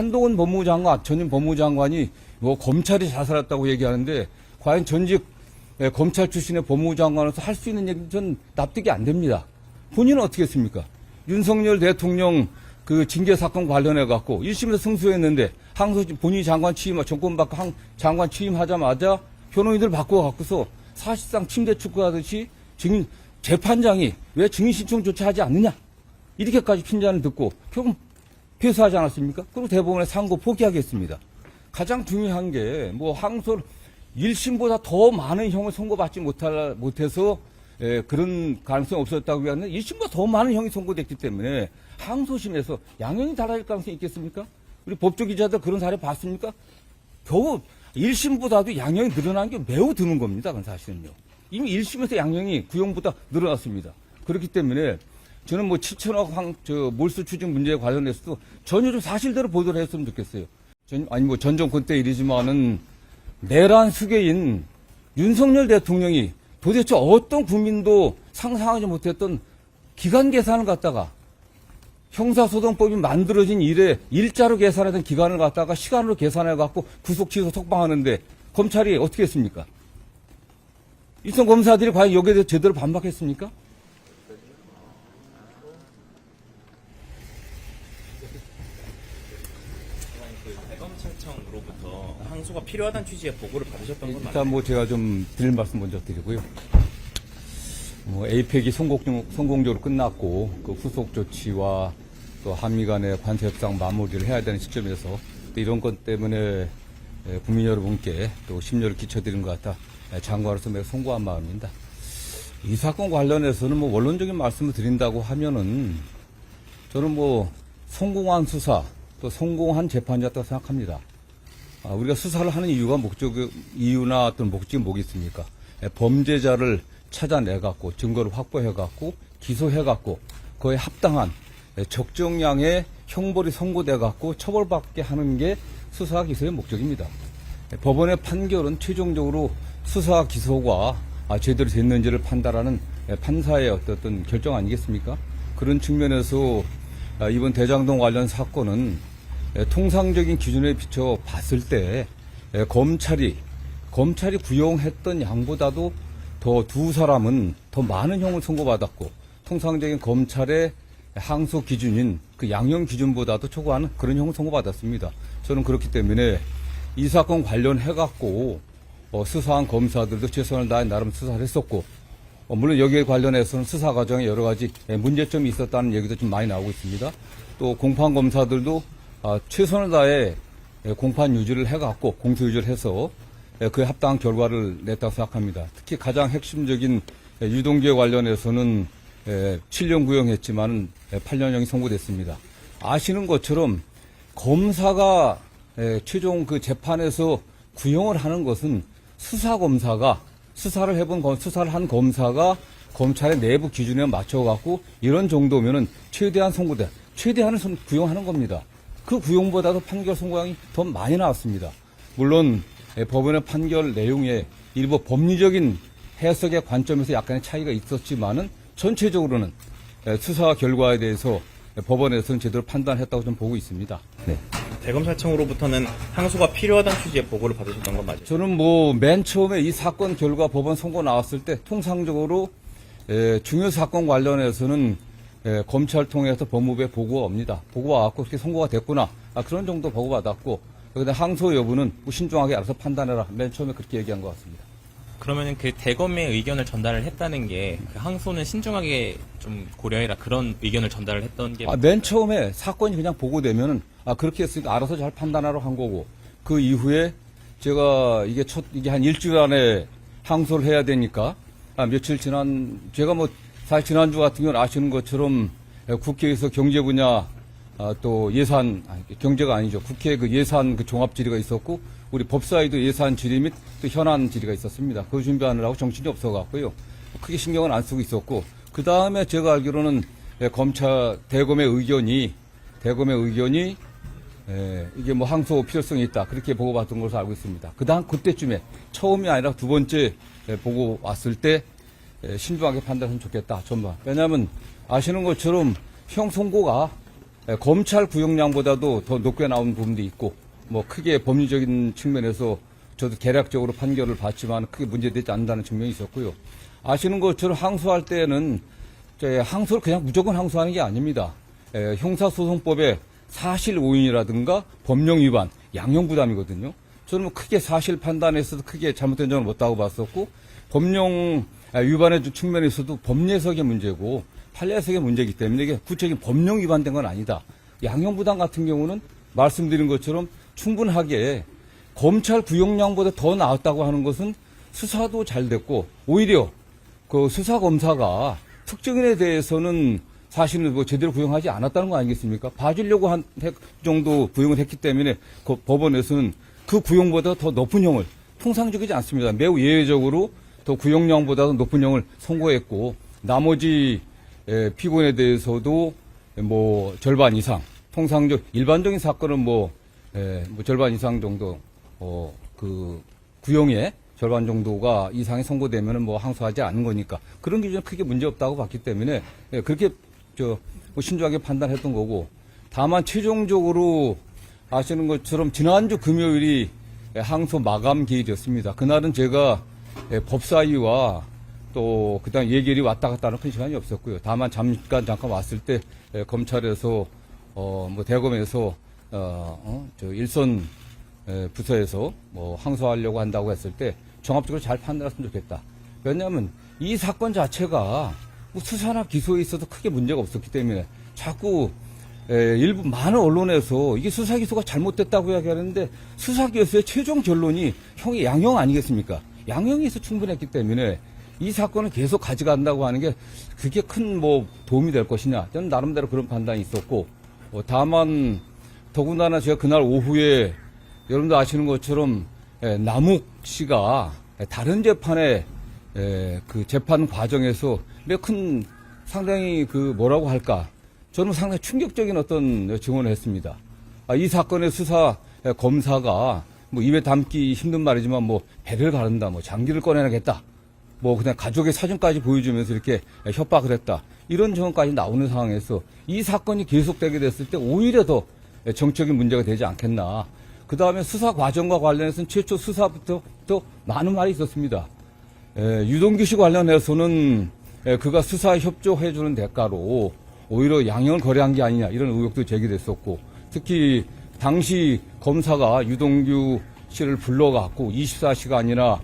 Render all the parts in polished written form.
한동훈 법무장관, 전임 법무장관이 뭐 검찰이 자살했다고 얘기하는데 과연 전직 검찰 출신의 법무장관으로서 할 수 있는 얘기는 전 납득이 안 됩니다. 본인은 어떻게 했습니까? 윤석열 대통령 그 징계 사건 관련해 갖고 1심에서 승소했는데 항소심 본인이 장관 취임, 정권 바꿔 장관 취임하자마자 변호인들 바꿔 갖고서 사실상 침대 축구하듯이 재판장이 왜 증인 신청조차 하지 않느냐 이렇게까지 핀잔을 듣고 결국 패소하지 않았습니까? 그리고 대법원에 상고 포기하겠습니다. 가장 중요한 게 뭐 항소 1심보다 더 많은 형을 선고받지 못해서 그런 가능성이 없었다고 하는데 1심보다 더 많은 형이 선고됐기 때문에 항소심에서 양형이 달라질 가능성이 있겠습니까? 우리 법조 기자들 그런 사례 봤습니까? 겨우 1심보다도 양형이 늘어난 게 매우 드문 겁니다. 그건 사실은요. 이미 1심에서 양형이 구형보다 늘어났습니다. 그렇기 때문에 저는 뭐 7천억 몰수 추징 문제에 관련해서도 전혀 좀 사실대로 보도를 했으면 좋겠어요. 전 정권 때 일이지만은 내란 수괴인 윤석열 대통령이 도대체 어떤 국민도 상상하지 못했던 기간 계산을 갖다가 형사소송법이 만들어진 이래 일자로 계산하던 기간을 갖다가 시간으로 계산해 갖고 구속 취소 석방하는데 검찰이 어떻게 했습니까? 이선 검사들이 과연 여기에 대해서 제대로 반박했습니까? 대검찰청으로부터 항소가 필요하다는 취지의 보고를 받으셨던 건 맞나요? 일단 뭐 제가 좀 드릴 말씀 먼저 드리고요. 뭐 에이펙이 성공적으로 끝났고 그 후속 조치와 또 한미 간의 관세 협상 마무리를 해야 되는 시점에서 또 이런 것 때문에 국민 여러분께 또 심려를 끼쳐드린 것 같아 장관으로서 매우 송구한 마음입니다. 이 사건 관련해서는 뭐 원론적인 말씀을 드린다고 하면은 저는 뭐 성공한 수사 또 성공한 재판이었다고 생각합니다. 우리가 수사를 하는 이유나 어떤 목적이 뭐겠습니까? 범죄자를 찾아내갖고 증거를 확보해갖고 기소해갖고 그에 합당한 적정량의 형벌이 선고돼갖고 처벌받게 하는 게 수사 기소의 목적입니다. 법원의 판결은 최종적으로 수사 기소가 제대로 됐는지를 판단하는 판사의 어떤 결정 아니겠습니까? 그런 측면에서 이번 대장동 관련 사건은 통상적인 기준에 비춰 봤을 때 검찰이 구형했던 양보다도 더 두 사람은 더 많은 형을 선고받았고 통상적인 검찰의 항소 기준인 그 양형 기준보다도 초과하는 그런 형을 선고받았습니다. 저는 그렇기 때문에 이 사건 관련해갖고 수사한 검사들도 최선을 다해 나름 수사를 했었고 물론 여기에 관련해서는 수사 과정에 여러 가지 문제점이 있었다는 얘기도 좀 많이 나오고 있습니다. 또 공판 검사들도 최선을 다해 공판 유지를 해갖고 공소 유지를 해서 그에 합당한 결과를 냈다고 생각합니다. 특히 가장 핵심적인 유동규에 관련해서는 7년 구형했지만 8년형이 선고됐습니다. 아시는 것처럼 검사가 최종 그 재판에서 구형을 하는 것은 수사검사가 수사를 한 검사가 검찰의 내부 기준에 맞춰갖고 이런 정도면은 최대한을 구형하는 겁니다. 그 구형보다도 판결 선고량이 더 많이 나왔습니다. 물론 법원의 판결 내용에 일부 법리적인 해석의 관점에서 약간의 차이가 있었지만은 전체적으로는 수사 결과에 대해서 법원에서는 제대로 판단했다고 좀 보고 있습니다. 네. 대검찰청으로부터는 항소가 필요하다는 취지의 보고를 받으셨던 건 맞아요? 저는 뭐 맨 처음에 이 사건 결과 법원 선고 나왔을 때 통상적으로 중요 사건 관련해서는 검찰 통해서 법무부에 보고가 옵니다. 보고가 왔고 그렇게 선고가 됐구나. 그런 정도 보고받았고 그런데 항소 여부는 신중하게 알아서 판단해라. 맨 처음에 그렇게 얘기한 것 같습니다. 그러면은 그 대검의 의견을 전달을 했다는 게 그 항소는 신중하게 좀 고려해라 그런 의견을 전달을 했던 게 맨 처음에 사건이 그냥 보고되면은 그렇게 했으니까 알아서 잘 판단하라고 한 거고 그 이후에 제가 이게 한 일주일 안에 항소를 해야 되니까 며칠 제가 뭐 사실 지난주 같은 경우는 아시는 것처럼 국회에서 경제 분야 또 예산 경제가 아니죠. 국회 그 예산 그 종합 질의가 있었고 우리 법사위도 예산 질의 및 또 현안 질의가 있었습니다. 그거 준비하느라고 정신이 없어갖고요. 크게 신경은 안 쓰고 있었고 그 다음에 제가 알기로는 대검의 의견이 이게 뭐 항소 필요성이 있다 그렇게 보고받은 것으로 알고 있습니다. 그때쯤에 처음이 아니라 두 번째 보고 왔을 때 신중하게 판단하면 좋겠다. 왜냐하면 아시는 것처럼 형 선고가 검찰 구형량보다도 더 높게 나온 부분도 있고 뭐 크게 법리적인 측면에서 저도 개략적으로 판결을 받지만 크게 문제되지 않는다는 측면이 있었고요. 아시는 것처럼 항소할 때는 항소를 그냥 무조건 항소하는 게 아닙니다. 형사소송법의 사실 오인이라든가 법령 위반, 양형 부담이거든요. 저는 뭐 크게 사실 판단에서도 크게 잘못된 점은 못다고 봤었고 법령 위반의 측면에서도 법례석의 문제고 판례석의 문제이기 때문에 이게 구체적인 법령 위반된 건 아니다. 양형 부담 같은 경우는 말씀드린 것처럼 충분하게 검찰 구형량보다 더 나았다고 하는 것은 수사도 잘 됐고 오히려 그 수사 검사가 특정인에 대해서는 사실은 뭐 제대로 구형하지 않았다는 거 아니겠습니까? 봐주려고 한 정도 구형을 했기 때문에 그 법원에서는 그 구형보다 더 높은 형을 통상적이지 않습니다. 매우 예외적으로 더 구형량보다 높은 형을 선고했고 나머지 피고인에 대해서도 뭐 절반 이상 통상적 일반적인 사건은 뭐 절반 이상 정도 그 구형의 절반 정도가 이상이 선고되면은 뭐 항소하지 않는 거니까 그런 기준은 크게 문제 없다고 봤기 때문에 그렇게 뭐 신중하게 판단했던 거고 다만 최종적으로 아시는 것처럼 지난주 금요일이 항소 마감 기일이었습니다. 그날은 제가 법사위와 또 그다음 예결이 왔다 갔다 하는 큰 시간이 없었고요. 다만 잠깐 왔을 때 검찰에서 뭐 대검에서 일선 부서에서 뭐 항소하려고 한다고 했을 때 종합적으로 잘 판단했으면 좋겠다. 왜냐하면 이 사건 자체가 뭐 수사나 기소에 있어도 크게 문제가 없었기 때문에 자꾸 일부 많은 언론에서 이게 수사 기소가 잘못됐다고 이야기하는데 수사 기소의 최종 결론이 형이 양형 아니겠습니까? 양형이 있어 충분했기 때문에 이 사건을 계속 가져간다고 하는 게 그게 큰 뭐 도움이 될 것이냐. 저는 나름대로 그런 판단이 있었고 다만 더군다나 제가 그날 오후에 여러분도 아시는 것처럼 남욱 씨가 다른 재판에 그 재판 과정에서 몇 큰 상당히 그 뭐라고 할까 저는 상당히 충격적인 어떤 증언을 했습니다. 이 사건의 수사 검사가 뭐 입에 담기 힘든 말이지만 뭐 배를 가른다, 뭐 장기를 꺼내야겠다, 뭐 그냥 가족의 사진까지 보여주면서 이렇게 협박을 했다 이런 증언까지 나오는 상황에서 이 사건이 계속되게 됐을 때 오히려 더 정적인 문제가 되지 않겠나. 그 다음에 수사 과정과 관련해서는 최초 수사부터 또 많은 말이 있었습니다. 유동규 씨 관련해서는 그가 수사에 협조해주는 대가로 오히려 양형을 거래한 게 아니냐 이런 의혹도 제기됐었고 특히 당시 검사가 유동규 씨를 불러갖고 24시간이나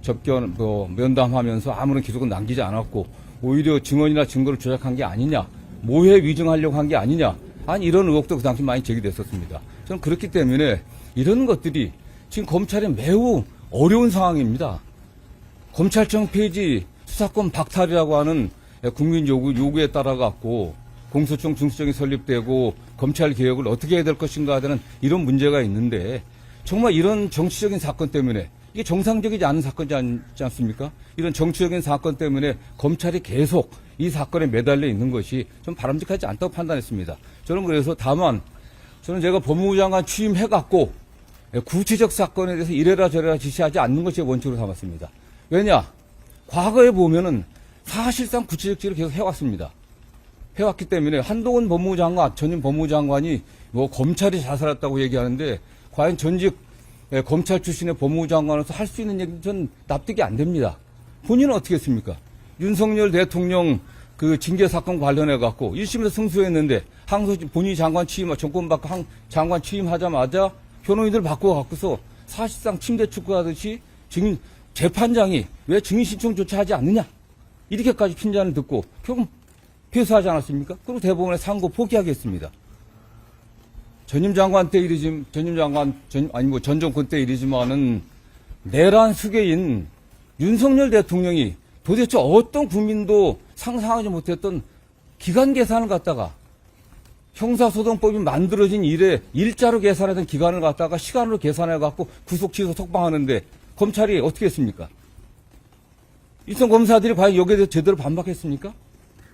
접견 면담하면서 아무런 기록은 남기지 않았고 오히려 증언이나 증거를 조작한 게 아니냐 모해 위증하려고 한 게 아니냐 아니 이런 의혹도 그 당시 많이 제기됐었습니다. 저는 그렇기 때문에 이런 것들이 지금 검찰이 매우 어려운 상황입니다. 검찰청 폐지 수사권 박탈이라고 하는 국민 요구에 따라 갖고 공소청 중수청이 설립되고 검찰 개혁을 어떻게 해야 될 것인가 하는 이런 문제가 있는데 정말 이런 정치적인 사건 때문에 이게 정상적이지 않은 사건이지 않습니까? 이런 정치적인 사건 때문에 검찰이 계속 이 사건에 매달려 있는 것이 좀 바람직하지 않다고 판단했습니다. 저는 그래서 다만 저는 제가 법무부 장관 취임해갖고 구체적 사건에 대해서 이래라 저래라 지시하지 않는 것이 원칙으로 삼았습니다. 왜냐? 과거에 보면은 사실상 구체적 지시를 계속 해왔습니다. 해왔기 때문에 한동훈 법무부 장관, 전임 법무부 장관이 뭐 검찰이 자살했다고 얘기하는데 과연 전직 검찰 출신의 법무부 장관으로서 할 수 있는 얘기는 전 납득이 안 됩니다. 본인은 어떻게 했습니까? 윤석열 대통령 그 징계 사건 관련해 갖고 1심에서 승소했는데 항소 본인이 장관 취임, 정권 바꿔 장관 취임하자마자 변호인들 바꿔갖고서 사실상 침대 축구하듯이 증인 재판장이 왜 증인 신청조차 하지 않느냐 이렇게까지 핀잔을 듣고 결국 패소하지 않았습니까? 그리고 대법원에 상고 포기하겠습니다. 전임 장관 때 일이지, 전 정권 때 일이지만은 내란 수괴인 윤석열 대통령이 도대체 어떤 국민도 상상하지 못했던 기간 계산을 갖다가 형사소송법이 만들어진 이래 일자로 계산하던 기간을 갖다가 시간으로 계산해갖고 구속, 취소, 석방하는데 검찰이 어떻게 했습니까? 일선 검사들이 과연 여기에 대해서 제대로 반박했습니까?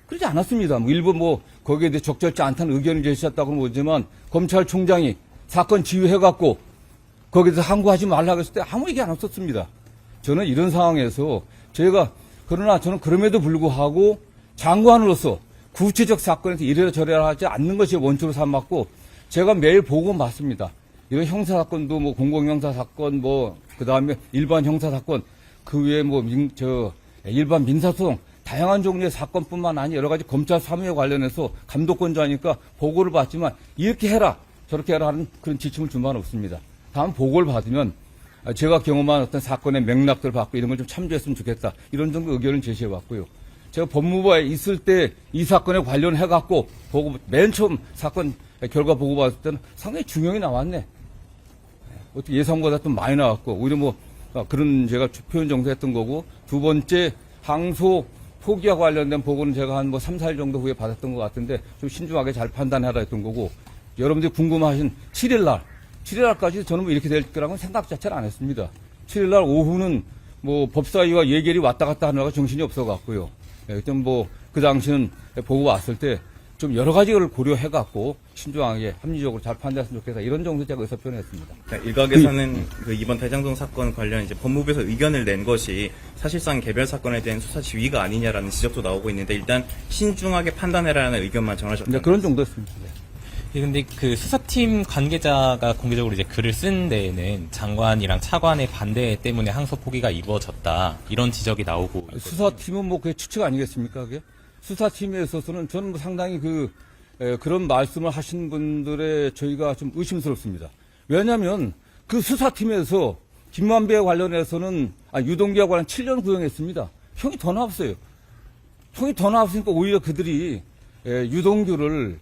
그러지 않았습니다. 일부 거기에 대해 적절치 않다는 의견을 제시했다고는 보지만 검찰총장이 사건 지휘해갖고 거기에 대해서 항고하지 말라고 했을 때 아무 얘기 안 없었습니다. 저는 이런 상황에서 그러나 저는 그럼에도 불구하고 장관으로서 구체적 사건에서 이래라 저래라 하지 않는 것이 원칙으로 삼았고, 제가 매일 보고 봤습니다. 이런 형사사건도 뭐 공공형사사건, 뭐, 그 다음에 일반 형사사건, 그 외에 뭐, 일반 민사소송, 다양한 종류의 사건뿐만 아니라 여러 가지 검찰 사무에 관련해서 감독권자 하니까 보고를 받지만 이렇게 해라, 저렇게 해라 하는 그런 지침을 준 바는 없습니다. 다음 보고를 받으면 제가 경험한 어떤 사건의 맥락들을 받고 이런 걸 좀 참조했으면 좋겠다. 이런 정도 의견을 제시해 왔고요. 제가 법무부에 있을 때 이 사건에 관련해 갖고 보고 맨 처음 사건 결과 보고 봤을 때는 상당히 중형이 나왔네. 어떻게 예상보다 좀 많이 나왔고 오히려 뭐 그런 제가 표현 정도했던 거고, 두 번째 항소 포기와 관련된 보고는 제가 한 뭐 3, 4일 정도 후에 받았던 것 같은데 좀 신중하게 잘 판단해라 했던 거고, 여러분들이 궁금하신 7일날까지 저는 뭐 이렇게 될 거라고는 생각 자체를 안 했습니다. 7일날 오후는 뭐 법사위와 예결이 왔다 갔다 하느라고 정신이 없어 갖고요. 좀 뭐 그 당시는 보고 왔을 때 좀 여러 가지를 고려해 갖고 신중하게 합리적으로 잘 판단했으면 좋겠다. 이런 정도 제가 의사 표현했습니다. 일각에서는 그 이번 대장동 사건 관련 이제 법무부에서 의견을 낸 것이 사실상 개별 사건에 대한 수사 지휘가 아니냐라는 지적도 나오고 있는데, 일단 신중하게 판단해라는 의견만 전하셨습니다. 그런 정도였습니다. 네. 근데 그 수사팀 관계자가 공개적으로 이제 글을 쓴 데에는 장관이랑 차관의 반대 때문에 항소 포기가 이루어졌다, 이런 지적이 나오고 있거든요. 수사팀은 뭐 그게 추측 아니겠습니까? 그게? 수사팀에 있어서는 저는 뭐 상당히 그런 말씀을 하신 분들의 저희가 좀 의심스럽습니다. 왜냐하면 그 수사팀에서 김만배에 관련해서는 유동규와 관련 7년 구형했습니다. 형이 더 나왔어요. 형이 더 나왔으니까 오히려 그들이 유동규를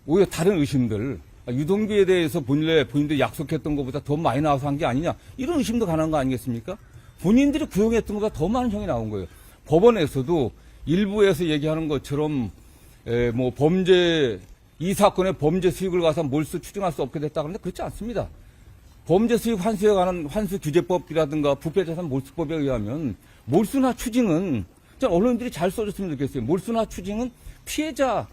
오히려 다른 의심들, 유동규에 대해서 본인들이 약속했던 것보다 더 많이 나와서 한 게 아니냐, 이런 의심도 가능한 거 아니겠습니까? 본인들이 구형했던 것보다 더 많은 형이 나온 거예요. 법원에서도 일부에서 얘기하는 것처럼 뭐 이 사건의 범죄 수익을 가서 몰수 추징할 수 없게 됐다 그러는데 그렇지 않습니다. 범죄 수익 환수에 관한 환수 규제법이라든가 부패자산 몰수법에 의하면 몰수나 추징은, 언론들이 잘 써줬으면 좋겠어요. 몰수나 추징은 피해자가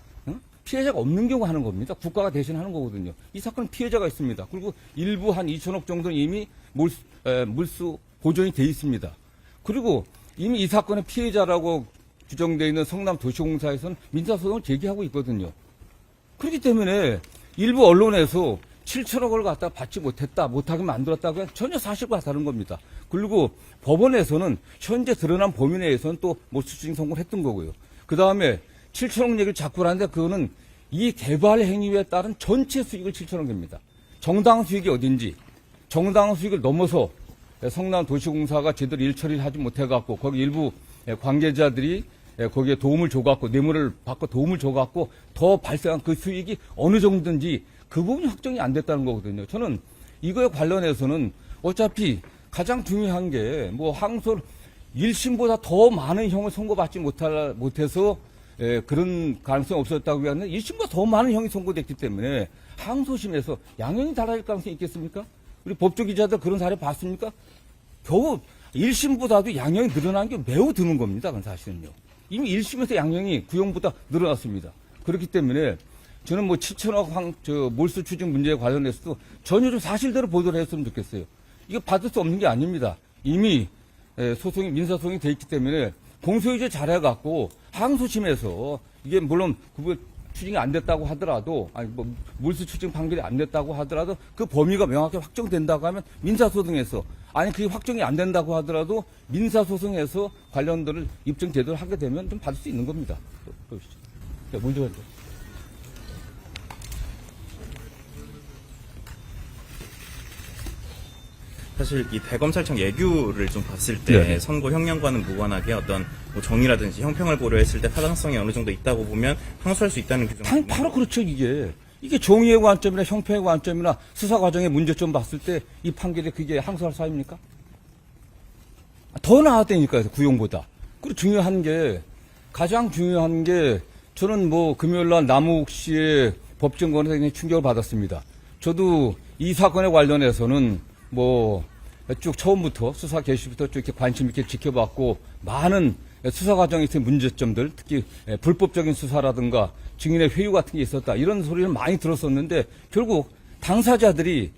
없는 경우 하는 겁니다. 국가가 대신 하는 거거든요. 이 사건은 피해자가 있습니다. 그리고 일부 한 2천억 정도는 이미 몰수 보존이 돼 있습니다. 그리고 이미 이 사건의 피해자라고 규정되어 있는 성남도시공사에서는 민사소송을 제기하고 있거든요. 그렇기 때문에 일부 언론에서 7천억을 갖다 받지 못하게 만들었다고 하면 전혀 사실과 다른 겁니다. 그리고 법원에서는 현재 드러난 범위 내에서는 또 몰수추징 선고를 했던 거고요. 그 다음에 7천억 얘기를 자꾸 하는데 그거는 이 개발 행위에 따른 전체 수익을 7천억입니다. 정당 수익이 어딘지, 정당 수익을 넘어서 성남도시공사가 제대로 일처리를 하지 못해갖고 거기 일부 관계자들이 거기에 도움을 줘갖고 뇌물을 받고 도움을 줘갖고 더 발생한 그 수익이 어느 정도인지 그 부분이 확정이 안 됐다는 거거든요. 저는 이거에 관련해서는 어차피 가장 중요한 게 뭐 항소 1심보다 더 많은 형을 선고받지 못해서 그런 가능성이 없었다고 하는 1심보다 더 많은 형이 선고됐기 때문에 항소심에서 양형이 달라질 가능성이 있겠습니까? 우리 법조 기자들 그런 사례 봤습니까? 겨우 1심보다도 양형이 늘어난 게 매우 드문 겁니다. 그건 사실은요. 이미 1심에서 양형이 구형보다 늘어났습니다. 그렇기 때문에 저는 뭐 7천억 몰수 추징 문제에 관련해서도 전혀 좀 사실대로 보도를 했으면 좋겠어요. 이거 받을 수 없는 게 아닙니다. 이미 민사소송이 돼 있기 때문에 공소유지 잘해갖고 항소심에서 이게 물론 그거 추징이 안 됐다고 하더라도, 뭐 몰수 추징 판결이 안 됐다고 하더라도 그 범위가 명확히 확정된다고 하면 민사소송에서, 그게 확정이 안 된다고 하더라도 민사소송에서 관련들을 입증 제대로 하게 되면 좀 받을 수 있는 겁니다. 보시죠. 자, 먼저 하죠. 사실 이 대검찰청 예규를 좀 봤을 때 네. 선고 형량과는 무관하게 어떤 뭐 정의라든지 형평을 고려했을 때 타당성이 어느 정도 있다고 보면 항소할 수 있다는 규정이 바로 그렇죠. 이게 정의의 관점이나 형평의 관점이나 수사 과정의 문제점 봤을 때 이 판결이 그게 항소할 사유입니까? 더 나았다니까요, 구형보다. 그리고 가장 중요한 게 저는 뭐 금요일 날 남욱 씨의 법정권에서 굉장히 충격을 받았습니다. 저도 이 사건에 관련해서는 뭐 쭉 처음부터 수사 개시부터 쭉 이렇게 관심 있게 지켜봤고, 많은 수사 과정에서의 문제점들, 특히 불법적인 수사라든가 증인의 회유 같은 게 있었다, 이런 소리를 많이 들었었는데, 결국 당사자 중에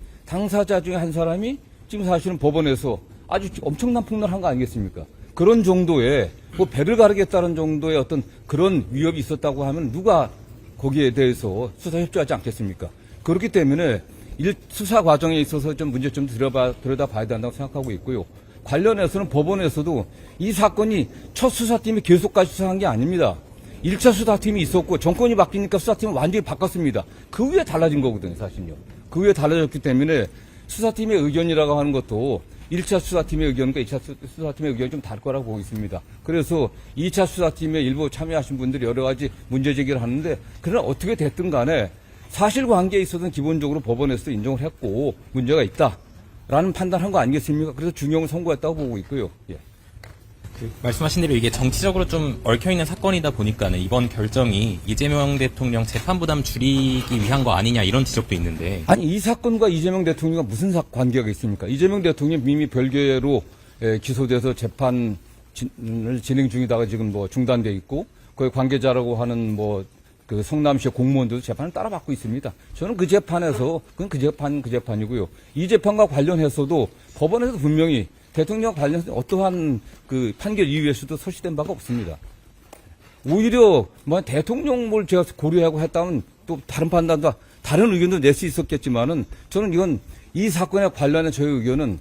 한 사람이 지금 사실은 법원에서 아주 엄청난 폭로를 한 거 아니겠습니까? 그런 정도의 뭐 배를 가르겠다는 정도의 어떤 그런 위협이 있었다고 하면 누가 거기에 대해서 수사 협조하지 않겠습니까? 그렇기 때문에 수사 과정에 있어서 좀 문제점 들여다봐야 된다고 생각하고 있고요. 관련해서는 법원에서도 이 사건이 첫 수사팀이 계속까지 수사한 게 아닙니다. 1차 수사팀이 있었고 정권이 바뀌니까 수사팀은 완전히 바꿨습니다. 그 후에 달라진 거거든요, 사실요. 그 후에 달라졌기 때문에 수사팀의 의견이라고 하는 것도 1차 수사팀의 의견과 2차 수사팀의 의견이 좀 다를 거라고 보고 있습니다. 그래서 2차 수사팀에 일부 참여하신 분들이 여러 가지 문제 제기를 하는데, 그러나 어떻게 됐든 간에 사실관계에 있어서는 기본적으로 법원에서 인정을 했고 문제가 있다라는 판단한 거 아니겠습니까? 그래서 중형을 선고했다고 보고 있고요. 예. 말씀하신 대로 이게 정치적으로 좀 얽혀있는 사건이다 보니까는 이번 결정이 이재명 대통령 재판 부담 줄이기 위한 거 아니냐 이런 지적도 있는데. 아니, 이 사건과 이재명 대통령과 무슨 관계가 있습니까? 이재명 대통령 이미 별개로 기소돼서 재판을 진행 중이다가 지금 뭐 중단돼 있고, 거기 관계자라고 하는 뭐 그 성남시 공무원들도 재판을 따라받고 있습니다. 저는 그 재판에서 그건 그 재판이고요. 이 재판과 관련해서도 법원에서 분명히 대통령 관련해서 어떠한 그 판결 이유에서도 소시된 바가 없습니다. 오히려 뭐 대통령 뭘 제가 고려하고 했다면 또 다른 판단도 다른 의견도 낼 수 있었겠지만은, 저는 이건 이 사건에 관련한 저의 의견은,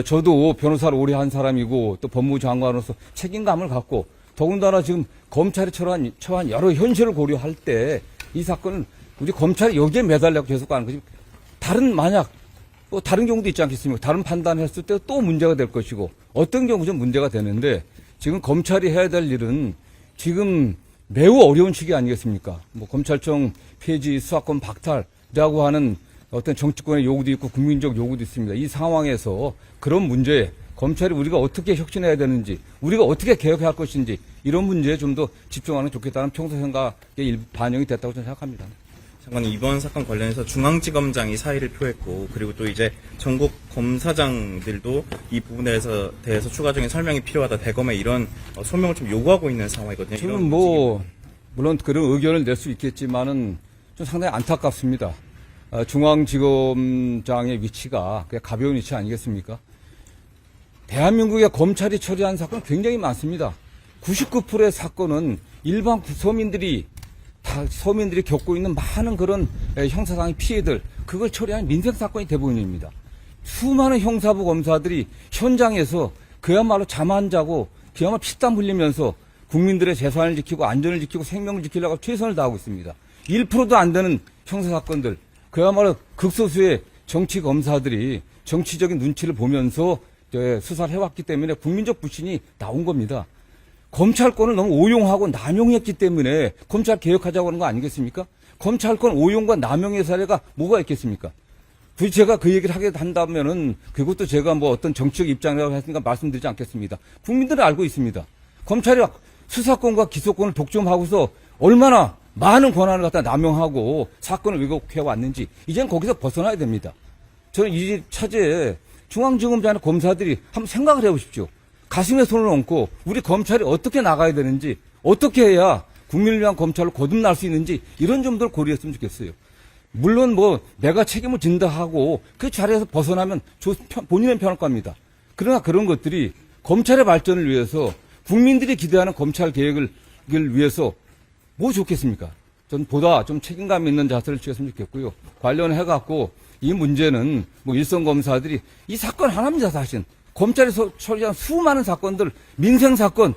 저도 변호사를 오래 한 사람이고 또 법무부 장관으로서 책임감을 갖고, 더군다나 지금 검찰이 처한 여러 현실을 고려할 때 이 사건은 우리 검찰이 여기에 매달려고 계속 가는 거지, 만약 또 다른 경우도 있지 않겠습니까? 다른 판단했을 때 또 문제가 될 것이고, 어떤 경우 좀 문제가 되는데, 지금 검찰이 해야 될 일은 지금 매우 어려운 시기 아니겠습니까? 뭐 검찰청 폐지, 수사권 박탈이라고 하는 어떤 정치권의 요구도 있고 국민적 요구도 있습니다. 이 상황에서 그런 문제에 검찰이 우리가 어떻게 혁신해야 되는지, 우리가 어떻게 개혁해야 할 것인지, 이런 문제에 좀 더 집중하는 게 좋겠다는 평소 생각에 반영이 됐다고 저는 생각합니다. 장관님, 이번 사건 관련해서 중앙지검장이 사의를 표했고, 그리고 또 이제 전국 검사장들도 이 부분에 대해서 추가적인 설명이 필요하다, 대검에 이런 소명을 좀 요구하고 있는 상황이거든요. 저는 물론 그런 의견을 낼 수 있겠지만은 좀 상당히 안타깝습니다. 중앙지검장의 위치가 그냥 가벼운 위치 아니겠습니까? 대한민국의 검찰이 처리한 사건은 굉장히 많습니다. 99%의 사건은 일반 서민들이 겪고 있는 많은 그런 형사상의 피해들, 그걸 처리하는 민생사건이 대부분입니다. 수많은 형사부 검사들이 현장에서 그야말로 잠 안 자고 그야말로 피땀 흘리면서 국민들의 재산을 지키고 안전을 지키고 생명을 지키려고 최선을 다하고 있습니다. 1%도 안 되는 형사사건들, 그야말로 극소수의 정치 검사들이 정치적인 눈치를 보면서 수사를 해왔기 때문에 국민적 불신이 나온 겁니다. 검찰권을 너무 오용하고 남용했기 때문에 검찰 개혁하자고 하는 거 아니겠습니까? 검찰권 오용과 남용의 사례가 뭐가 있겠습니까? 굳이 제가 그 얘기를 하게 한다면은 그것도 제가 뭐 어떤 정치적 입장이라고 했으니까 말씀드리지 않겠습니다. 국민들은 알고 있습니다. 검찰이 수사권과 기소권을 독점하고서 얼마나 많은 권한을 갖다 남용하고 사건을 왜곡해 왔는지 이제는 거기서 벗어나야 됩니다. 저는 이 차제에 중앙지검장이나 검사들이 한번 생각을 해보십시오. 가슴에 손을 얹고 우리 검찰이 어떻게 나가야 되는지, 어떻게 해야 국민을 위한 검찰로 거듭날 수 있는지, 이런 점들을 고려했으면 좋겠어요. 물론 뭐 내가 책임을 진다 하고 그 자리에서 벗어나면 본인은 편할 겁니다. 그러나 그런 것들이 검찰의 발전을 위해서, 국민들이 기대하는 검찰 개혁을 위해서 뭐 좋겠습니까? 전 보다 좀 책임감 있는 자세를 취했으면 좋겠고요. 관련해갖고 이 문제는 뭐 일선 검사들이 이 사건 하나입니다, 사실. 검찰에서 처리한 수많은 사건들, 민생사건,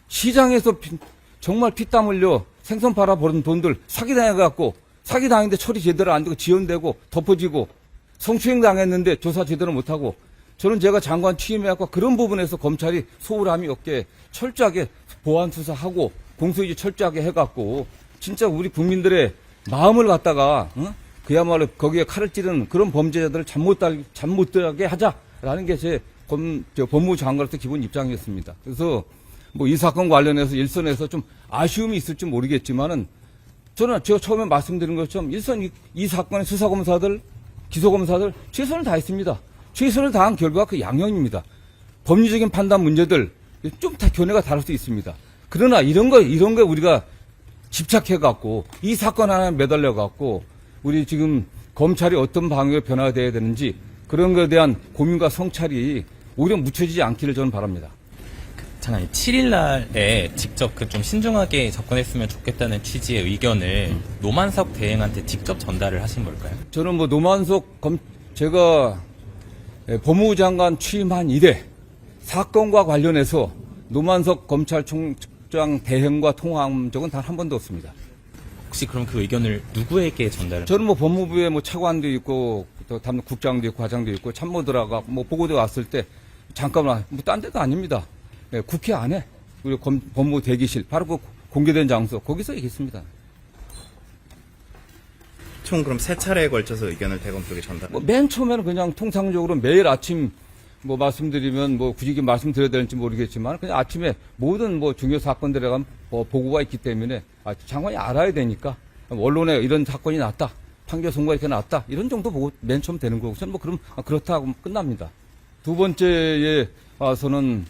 시장에서 정말 피땀 흘려 생선 팔아 버는 돈들 사기당해갖고, 사기당했는데 처리 제대로 안 되고 지연되고 덮어지고, 성추행 당했는데 조사 제대로 못하고, 저는 제가 장관 취임해갖고 그런 부분에서 검찰이 소홀함이 없게 철저하게 보안 수사하고 공소유지 철저하게 해갖고 진짜 우리 국민들의 마음을 갖다가 그야말로 거기에 칼을 찌르는 그런 범죄자들을 잠 못 들게 하자라는 게 제 법무부 장관으로서 기본 입장이었습니다. 그래서 뭐 이 사건 관련해서 일선에서 좀 아쉬움이 있을지 모르겠지만은, 저는 제가 처음에 말씀드린 것처럼 일선 이 사건의 수사검사들, 기소검사들 최선을 다했습니다. 최선을 다한 결과가 그 양형입니다. 법리적인 판단 문제들 좀 다 견해가 다를 수 있습니다. 그러나 이런 거 우리가 집착해갖고 이 사건 하나에 매달려갖고 우리 지금 검찰이 어떤 방향으로 변화가 돼야 되는지 그런 것에 대한 고민과 성찰이 오히려 묻혀지지 않기를 저는 바랍니다. 장관님, 7일 날에 직접 그 좀 신중하게 접근했으면 좋겠다는 취지의 의견을 노만석 대행한테 직접 전달을 하신 걸까요? 저는 뭐 노만석 제가 법무부 장관 취임한 이래 사건과 관련해서 노만석 검찰총장 대행과 통화한 적은 단 한 번도 없습니다. 혹시 그럼 그 의견을 누구에게 전달을? 저는 뭐 법무부에 뭐 차관도 있고 또 국장도 있고 과장도 있고 참모들하고 뭐 보고대 왔을 때 잠깐만 뭐 딴 데도 아닙니다. 국회 안에 우리 법무부 대기실 바로 그 공개된 장소 거기서 얘기했습니다. 총 그럼 3차례에 걸쳐서 의견을 대검 쪽에 전달. 뭐 맨 처음에는 그냥 통상적으로 매일 아침 뭐 말씀드리면 뭐 굳이 말씀드려야 될지 모르겠지만 그냥 아침에 모든 뭐 중요 사건들에 대한 보고가 있기 때문에 장관이 알아야 되니까 언론에 이런 사건이 났다. 판결 선고가 이렇게 났다. 이런 정도 보고 맨 처음 되는 거고 저는 뭐 그럼 그렇다고 끝납니다. 두 번째에 와서는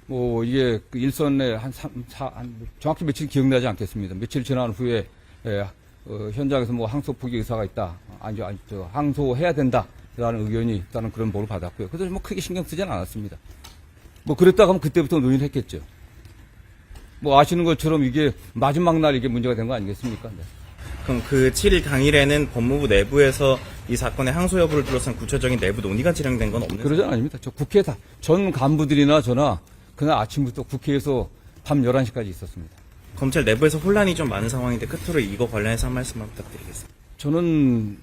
뭐 이게 그 일선에 정확히 며칠 기억나지 않겠습니다. 며칠 지난 후에 현장에서 뭐 항소포기 의사가 있다. 항소해야 된다라는 의견이 있다는 그런 보고를 받았고요. 그래서 뭐 크게 신경 쓰지는 않았습니다. 뭐 그랬다가 하면 그때부터 논의를 했겠죠. 뭐 아시는 것처럼 이게 마지막 날 이게 문제가 된 거 아니겠습니까? 네. 그럼 그 7일 당일에는 법무부 내부에서 이 사건의 항소 여부를 둘러싼 구체적인 내부 논의가 진행된 건 없는 그러진 아닙니다. 저 국회 전 간부들이나 저나 그날 아침부터 국회에서 밤 11시까지 있었습니다. 검찰 내부에서 혼란이 좀 많은 상황인데 끝으로 이거 관련해서 한 말씀만 부탁드리겠습니다. 저는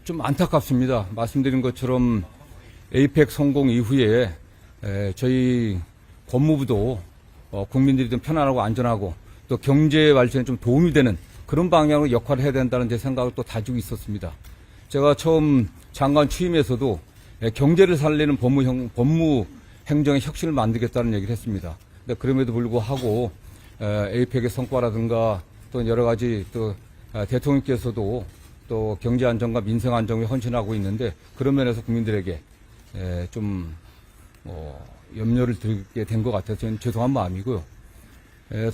좀 안타깝습니다. 말씀드린 것처럼 에이펙 성공 이후에 저희 법무부도 국민들이 좀 편안하고 안전하고 또 경제 발전에 좀 도움이 되는 그런 방향으로 역할을 해야 된다는 제 생각을 또 가지고 있었습니다. 제가 처음 장관 취임에서도 경제를 살리는 법무 행정의 혁신을 만들겠다는 얘기를 했습니다. 근데 그럼에도 불구하고 에이펙의 성과라든가 또 여러 가지 또 대통령께서도 또 경제 안정과 민생 안정에 헌신하고 있는데 그런 면에서 국민들에게 좀 염려를 들게 된 것 같아서 저는 죄송한 마음이고요.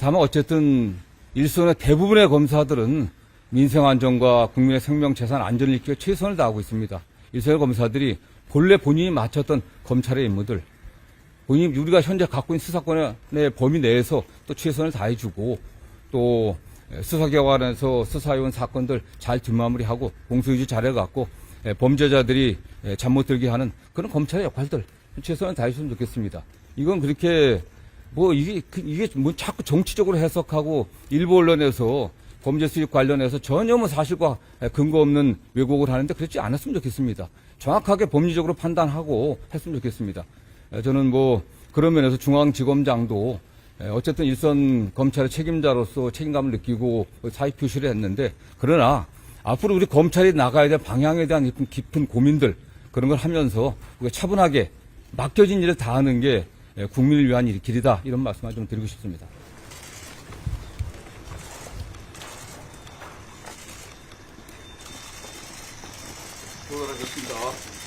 다만 어쨌든 일선의 대부분의 검사들은 민생 안정과 국민의 생명 재산 안전을 지키기 위해 최선을 다하고 있습니다. 일선의 검사들이 본래 본인이 맡았던 검찰의 임무들 본인이 우리가 현재 갖고 있는 수사권의 범위 내에서 또 최선을 다해주고 또 수사기관에서 수사해온 사건들 잘 뒷마무리하고 공소유지 잘해갖고 범죄자들이 잠 못 들게 하는 그런 검찰의 역할들 최선을 다해주시면 좋겠습니다. 이건 그렇게 뭐 이게 뭐 자꾸 정치적으로 해석하고 일부 언론에서 범죄 수익 관련해서 전혀 뭐 사실과 근거 없는 왜곡을 하는데 그렇지 않았으면 좋겠습니다. 정확하게 법리적으로 판단하고 했으면 좋겠습니다. 저는 뭐 그런 면에서 중앙지검장도 어쨌든 일선 검찰의 책임자로서 책임감을 느끼고 사의 표시를 했는데 그러나 앞으로 우리 검찰이 나가야 될 방향에 대한 깊은 고민들 그런 걸 하면서 차분하게 맡겨진 일을 다하는 게 국민을 위한 길이다 이런 말씀을 좀 드리고 싶습니다. 돌아가겠습니다.